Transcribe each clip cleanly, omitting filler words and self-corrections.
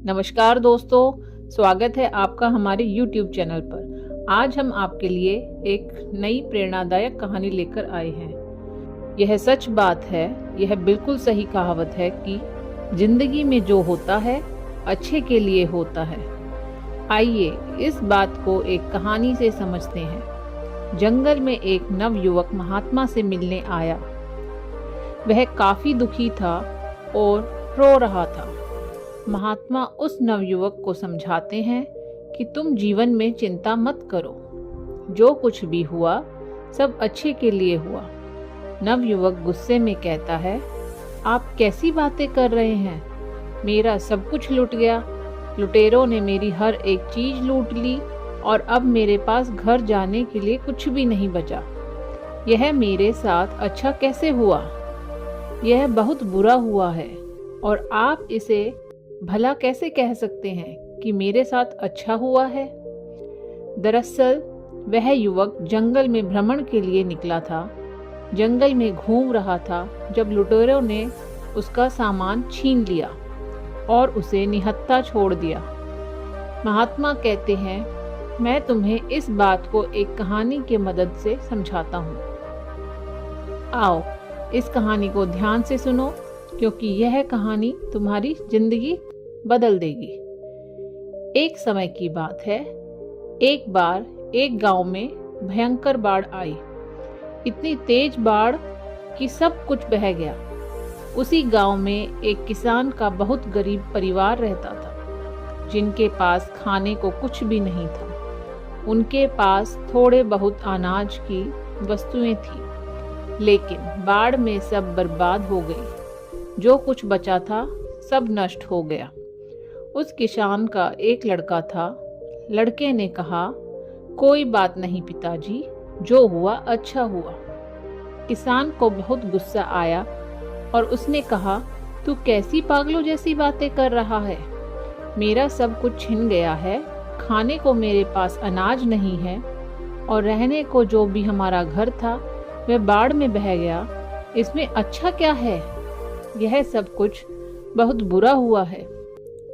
नमस्कार दोस्तों, स्वागत है आपका हमारे YouTube चैनल पर। आज हम आपके लिए एक नई प्रेरणादायक कहानी लेकर आए हैं। यह सच बात है, यह बिल्कुल सही कहावत है कि जिंदगी में जो होता है अच्छे के लिए होता है। आइए इस बात को एक कहानी से समझते हैं। जंगल में एक नवयुवक महात्मा से मिलने आया। वह काफी दुखी था और रो रहा था। महात्मा उस नवयुवक को समझाते हैं कि तुम जीवन में चिंता मत करो, जो कुछ भी हुआ सब अच्छे के लिए हुआ। नवयुवक गुस्से में कहता है, आप कैसी बातें कर रहे हैं? मेरा सब कुछ लुट गया। लुटेरों ने मेरी हर एक चीज लूट ली और अब मेरे पास घर जाने के लिए कुछ भी नहीं बचा। यह मेरे साथ अच्छा कैसे हुआ? यह बहुत बुरा हुआ है और आप इसे भला कैसे कह सकते हैं कि मेरे साथ अच्छा हुआ है? दरअसल वह युवक जंगल में भ्रमण के लिए निकला था। जंगल में घूम रहा था जब लुटेरों ने उसका सामान छीन लिया और उसे निहत्था छोड़ दिया। महात्मा कहते हैं, मैं तुम्हें इस बात को एक कहानी की मदद से समझाता हूँ। आओ इस कहानी को ध्यान से सुनो, क्योंकि यह कहानी तुम्हारी जिंदगी बदल देगी। एक समय की बात है, एक बार एक गांव में भयंकर बाढ़ आई। इतनी तेज बाढ़ कि सब कुछ बह गया। उसी गांव में एक किसान का बहुत गरीब परिवार रहता था, जिनके पास खाने को कुछ भी नहीं था। उनके पास थोड़े बहुत अनाज की वस्तुएं थी, लेकिन बाढ़ में सब बर्बाद हो गई। जो कुछ बचा था सब नष्ट हो गया। उस किसान का एक लड़का था। लड़के ने कहा, कोई बात नहीं पिताजी, जो हुआ अच्छा हुआ। किसान को बहुत गुस्सा आया और उसने कहा, तू कैसी पागलों जैसी बातें कर रहा है? मेरा सब कुछ छिन गया है। खाने को मेरे पास अनाज नहीं है और रहने को जो भी हमारा घर था वह बाढ़ में बह गया। इसमें अच्छा क्या है? यह सब कुछ बहुत बुरा हुआ है।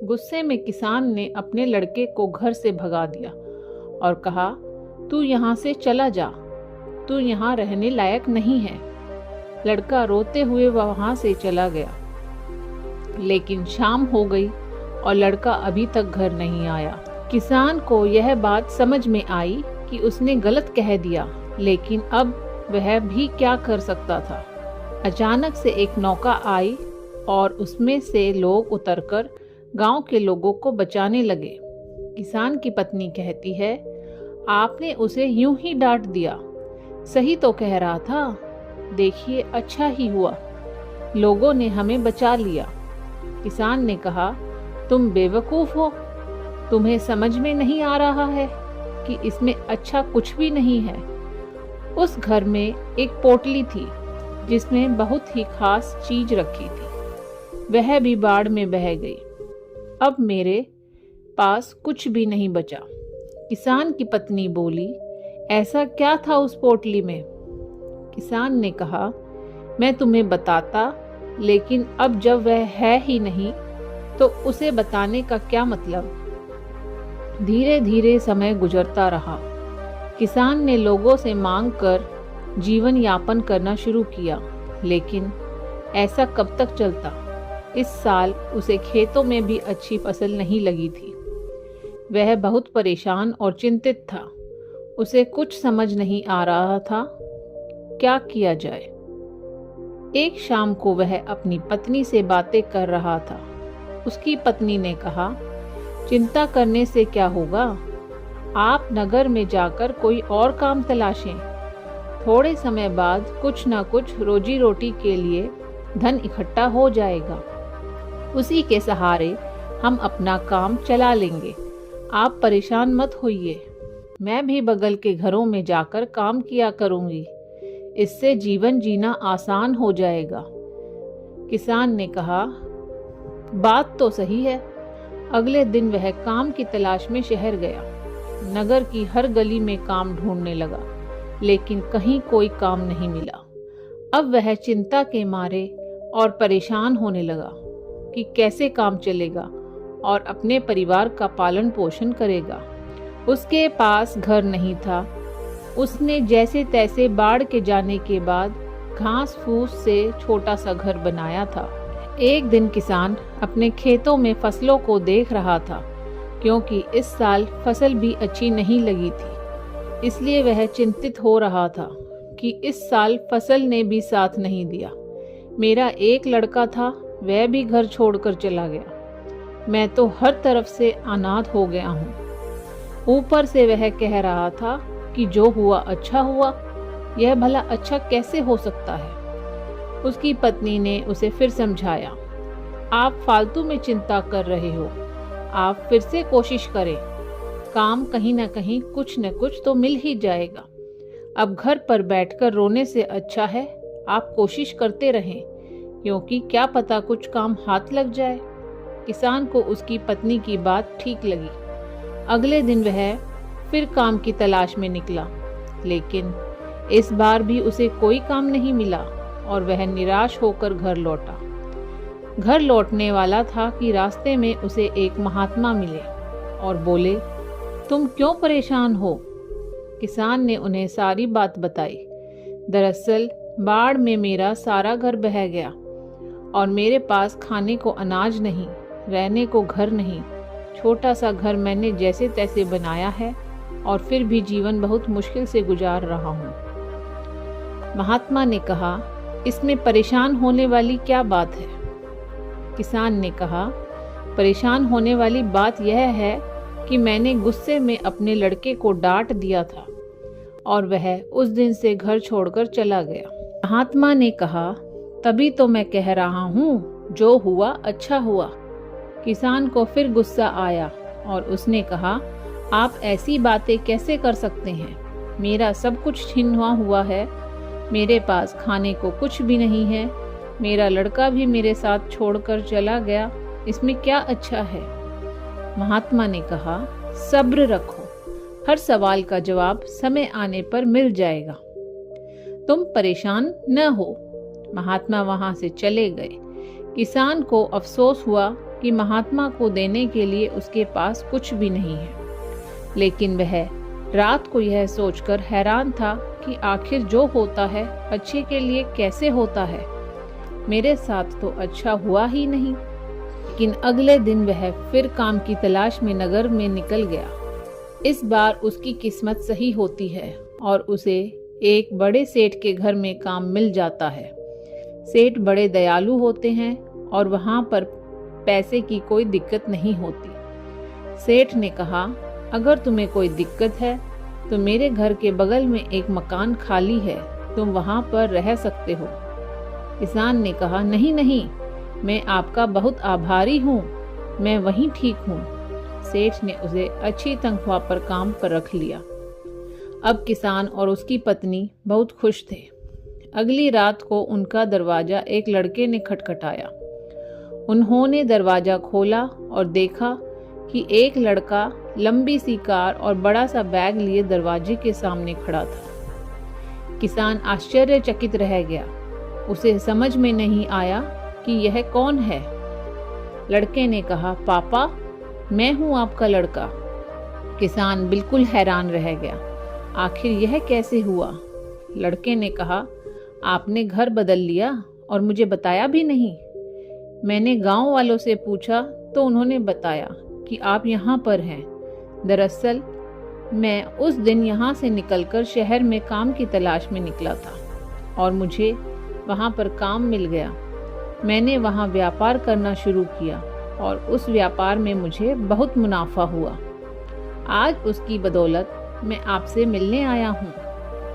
गुस्से में किसान ने अपने लड़के को घर से भगा दिया और कहा, तू यहाँ से चला जा, तू यहाँ रहने लायक नहीं है। लड़का रोते हुए वहां से चला गया। लेकिन शाम हो गई और लड़का अभी तक घर नहीं आया। किसान को यह बात समझ में आई कि उसने गलत कह दिया, लेकिन अब वह भी क्या कर सकता था। अचानक से एक नौका आई और उसमें से लोग उतरकर गांव के लोगों को बचाने लगे। किसान की पत्नी कहती है, आपने उसे यूं ही डांट दिया, सही तो कह रहा था। देखिए अच्छा ही हुआ, लोगों ने हमें बचा लिया। किसान ने कहा, तुम बेवकूफ हो, तुम्हें समझ में नहीं आ रहा है कि इसमें अच्छा कुछ भी नहीं है। उस घर में एक पोटली थी जिसमें बहुत ही खास चीज रखी थी। वह भी बाढ़ में बह गई। अब मेरे पास कुछ भी नहीं बचा। किसान की पत्नी बोली, ऐसा क्या था उस पोटली में? किसान ने कहा, मैं तुम्हें बताता, लेकिन अब जब वह है ही नहीं तो उसे बताने का क्या मतलब। धीरे धीरे समय गुजरता रहा। किसान ने लोगों से मांग कर जीवन यापन करना शुरू किया, लेकिन ऐसा कब तक चलता। इस साल उसे खेतों में भी अच्छी फसल नहीं लगी थी। वह बहुत परेशान और चिंतित था। उसे कुछ समझ नहीं आ रहा था क्या किया जाए। एक शाम को वह अपनी पत्नी से बातें कर रहा था। उसकी पत्नी ने कहा, चिंता करने से क्या होगा, आप नगर में जाकर कोई और काम तलाशें। थोड़े समय बाद कुछ न कुछ रोजी रोटी के लिए धन इकट्ठा हो जाएगा। उसी के सहारे हम अपना काम चला लेंगे। आप परेशान मत होइए, मैं भी बगल के घरों में जाकर काम किया करूंगी। इससे जीवन जीना आसान हो जाएगा। किसान ने कहा, बात तो सही है। अगले दिन वह काम की तलाश में शहर गया। नगर की हर गली में काम ढूंढने लगा, लेकिन कहीं कोई काम नहीं मिला। अब वह चिंता के मारे और परेशान होने लगा कि कैसे काम चलेगा और अपने परिवार का पालन पोषण करेगा। उसके पास घर नहीं था। उसने जैसे तैसे बाढ़ के जाने के बाद घास फूस से छोटा सा घर बनाया था। एक दिन किसान अपने खेतों में फसलों को देख रहा था, क्योंकि इस साल फसल भी अच्छी नहीं लगी थी। इसलिए वह चिंतित हो रहा था कि इस साल फसल ने भी साथ नहीं दिया। मेरा एक लड़का था, वह भी घर छोड़कर चला गया। मैं तो हर तरफ से अनाथ हो गया हूँ। ऊपर से वह कह रहा था कि जो हुआ अच्छा हुआ। यह भला अच्छा कैसे हो सकता है? उसकी पत्नी ने उसे फिर समझाया, आप फालतू में चिंता कर रहे हो। आप फिर से कोशिश करें। काम कहीं न कहीं कुछ न कुछ तो मिल ही जाएगा। अब घर पर बैठकर रोने से अच्छा है आप कोशिश करते रहें, क्योंकि क्या पता कुछ काम हाथ लग जाए। किसान को उसकी पत्नी की बात ठीक लगी। अगले दिन वह फिर काम की तलाश में निकला, लेकिन इस बार भी उसे कोई काम नहीं मिला और वह निराश होकर घर लौटा। घर लौटने वाला था कि रास्ते में उसे एक महात्मा मिले और बोले, तुम क्यों परेशान हो? किसान ने उन्हें सारी बात बताई। दरअसल बाढ़ में मेरा सारा घर बह गया और मेरे पास खाने को अनाज नहीं, रहने को घर नहीं। छोटा सा घर मैंने जैसे तैसे बनाया है और फिर भी जीवन बहुत मुश्किल से गुजार रहा हूँ। महात्मा ने कहा, इसमें परेशान होने वाली क्या बात है? किसान ने कहा, परेशान होने वाली बात यह है कि मैंने गुस्से में अपने लड़के को डांट दिया था और वह उस दिन से घर छोड़कर चला गया। महात्मा ने कहा, तभी तो मैं कह रहा हूँ, जो हुआ अच्छा हुआ। किसान को फिर गुस्सा आया और उसने कहा, आप ऐसी बातें कैसे कर सकते हैं? मेरा सब कुछ छिना हुआ है। मेरे पास खाने को कुछ भी नहीं है। मेरा लड़का भी मेरे साथ छोड़कर चला गया। इसमें क्या अच्छा है? महात्मा ने कहा, सब्र रखो, हर सवाल का जवाब समय आने पर मिल जाएगा। तुम परेशान न हो। महात्मा वहां से चले गए। किसान को अफसोस हुआ कि महात्मा को देने के लिए उसके पास कुछ भी नहीं है, लेकिन वह रात को यह सोचकर हैरान था कि आखिर जो होता है अच्छे के लिए कैसे होता है। मेरे साथ तो अच्छा हुआ ही नहीं। लेकिन अगले दिन वह फिर काम की तलाश में नगर में निकल गया। इस बार उसकी किस्मत सही होती है और उसे एक बड़े सेठ के घर में काम मिल जाता है। सेठ बड़े दयालु होते हैं और वहां पर पैसे की कोई दिक्कत नहीं होती। सेठ ने कहा, अगर तुम्हें कोई दिक्कत है तो मेरे घर के बगल में एक मकान खाली है, तुम वहां पर रह सकते हो। किसान ने कहा, नहीं नहीं, मैं आपका बहुत आभारी हूँ, मैं वहीं ठीक हूँ। सेठ ने उसे अच्छी तनख्वाह पर काम पर रख लिया। अब किसान और उसकी पत्नी बहुत खुश थे। अगली रात को उनका दरवाजा एक लड़के ने खटखटाया। उन्होंने दरवाजा खोला और देखा कि एक लड़का लंबी सी कार और बड़ा सा बैग लिए दरवाजे के सामने खड़ा था। किसान आश्चर्यचकित रह गया। उसे समझ में नहीं आया कि यह कौन है। लड़के ने कहा, पापा, मैं हूं आपका लड़का। किसान बिल्कुल हैरान रह गया। आखिर यह कैसे हुआ? लड़के ने कहा, आपने घर बदल लिया और मुझे बताया भी नहीं। मैंने गांव वालों से पूछा तो उन्होंने बताया कि आप यहाँ पर हैं। दरअसल मैं उस दिन यहाँ से निकलकर शहर में काम की तलाश में निकला था और मुझे वहाँ पर काम मिल गया। मैंने वहाँ व्यापार करना शुरू किया और उस व्यापार में मुझे बहुत मुनाफा हुआ। आज उसकी बदौलत मैं आपसे मिलने आया हूँ।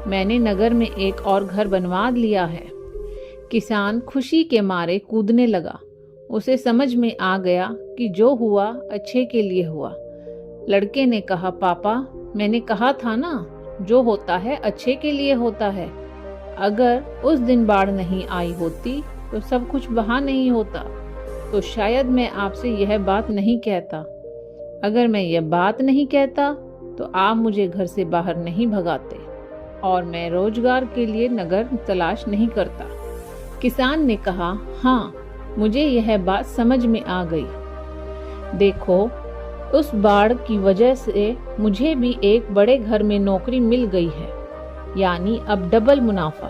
मैंने नगर में एक और घर बनवा लिया है। किसान खुशी के मारे कूदने लगा। उसे समझ में आ गया कि जो हुआ अच्छे के लिए हुआ। लड़के ने कहा, पापा, मैंने कहा था ना, जो होता है अच्छे के लिए होता है। अगर उस दिन बाढ़ नहीं आई होती तो सब कुछ वहां नहीं होता, तो शायद मैं आपसे यह बात नहीं कहता। अगर मैं यह बात नहीं कहता तो आप मुझे घर से बाहर नहीं भगाते और मैं रोजगार के लिए नगर तलाश नहीं करता। किसान ने कहा, हाँ, मुझे यह बात समझ में आ गई। देखो, उस बाढ़ की वजह से मुझे भी एक बड़े घर में नौकरी मिल गई है, यानी अब डबल मुनाफा,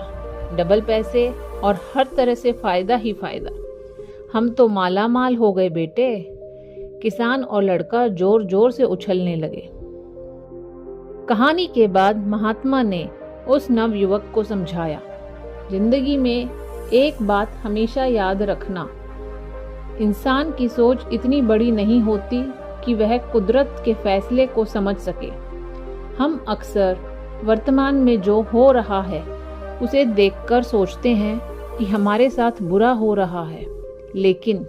डबल पैसे और हर तरह से फायदा ही फायदा। हम तो माला माल हो गए बेटे। किसान और लड़का जोर जोर से उछलने लगे। कहानी के बाद महात्मा ने उस नवयुवक को समझाया, जिंदगी में एक बात हमेशा याद रखना, इंसान की सोच इतनी बड़ी नहीं होती कि वह कुदरत के फैसले को समझ सके। हम अक्सर वर्तमान में जो हो रहा है उसे देखकर सोचते हैं कि हमारे साथ बुरा हो रहा है, लेकिन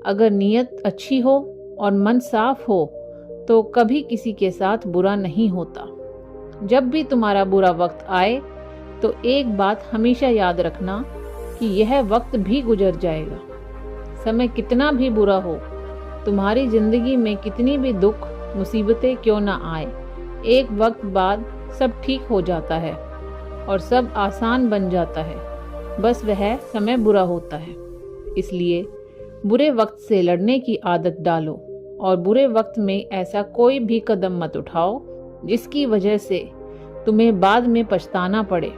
अगर नीयत अच्छी हो और मन साफ हो तो कभी किसी के साथ बुरा नहीं होता। जब भी तुम्हारा बुरा वक्त आए तो एक बात हमेशा याद रखना कि यह वक्त भी गुजर जाएगा। समय कितना भी बुरा हो, तुम्हारी जिंदगी में कितनी भी दुख मुसीबतें क्यों ना आए, एक वक्त बाद सब ठीक हो जाता है और सब आसान बन जाता है। बस वह समय बुरा होता है। इसलिए बुरे वक्त से लड़ने की आदत डालो और बुरे वक्त में ऐसा कोई भी कदम मत उठाओ जिसकी वजह से तुम्हें बाद में पछताना पड़े।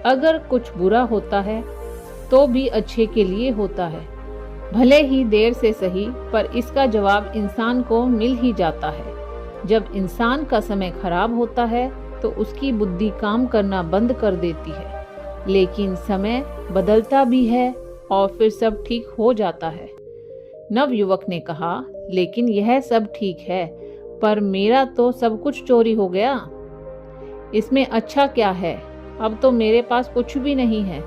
अगर कुछ बुरा होता है तो भी अच्छे के लिए होता है, भले ही देर से सही, पर इसका जवाब इंसान को मिल ही जाता है। जब इंसान का समय खराब होता है तो उसकी बुद्धि काम करना बंद कर देती है, लेकिन समय बदलता भी है और फिर सब ठीक हो जाता है। नवयुवक ने कहा, लेकिन यह सब ठीक है, पर मेरा तो सब कुछ चोरी हो गया। इसमें अच्छा क्या है? अब तो मेरे पास कुछ भी नहीं है,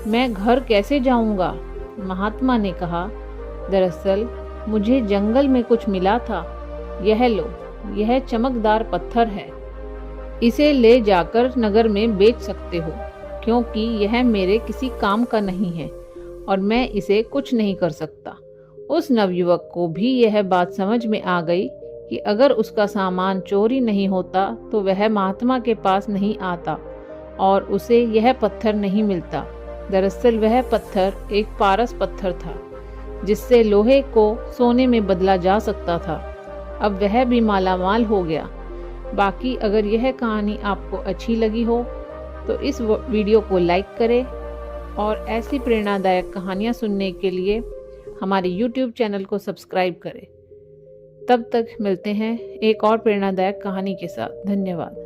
मैं घर कैसे जाऊंगा? महात्मा ने कहा, दरअसल मुझे जंगल में कुछ मिला था, यह लो, यह चमकदार पत्थर है, इसे ले जाकर नगर में बेच सकते हो, क्योंकि यह मेरे किसी काम का नहीं है और मैं इसे कुछ नहीं कर सकता। उस नवयुवक को भी यह बात समझ में आ गई कि अगर उसका सामान चोरी नहीं होता तो वह महात्मा के पास नहीं आता और उसे यह पत्थर नहीं मिलता। दरअसल वह पत्थर एक पारस पत्थर था, जिससे लोहे को सोने में बदला जा सकता था। अब वह भी मालामाल हो गया। बाकी अगर यह कहानी आपको अच्छी लगी हो तो इस वीडियो को लाइक करें और ऐसी प्रेरणादायक कहानियाँ सुनने के लिए हमारे YouTube चैनल को सब्सक्राइब करें। तब तक मिलते हैं एक और प्रेरणादायक कहानी के साथ। धन्यवाद।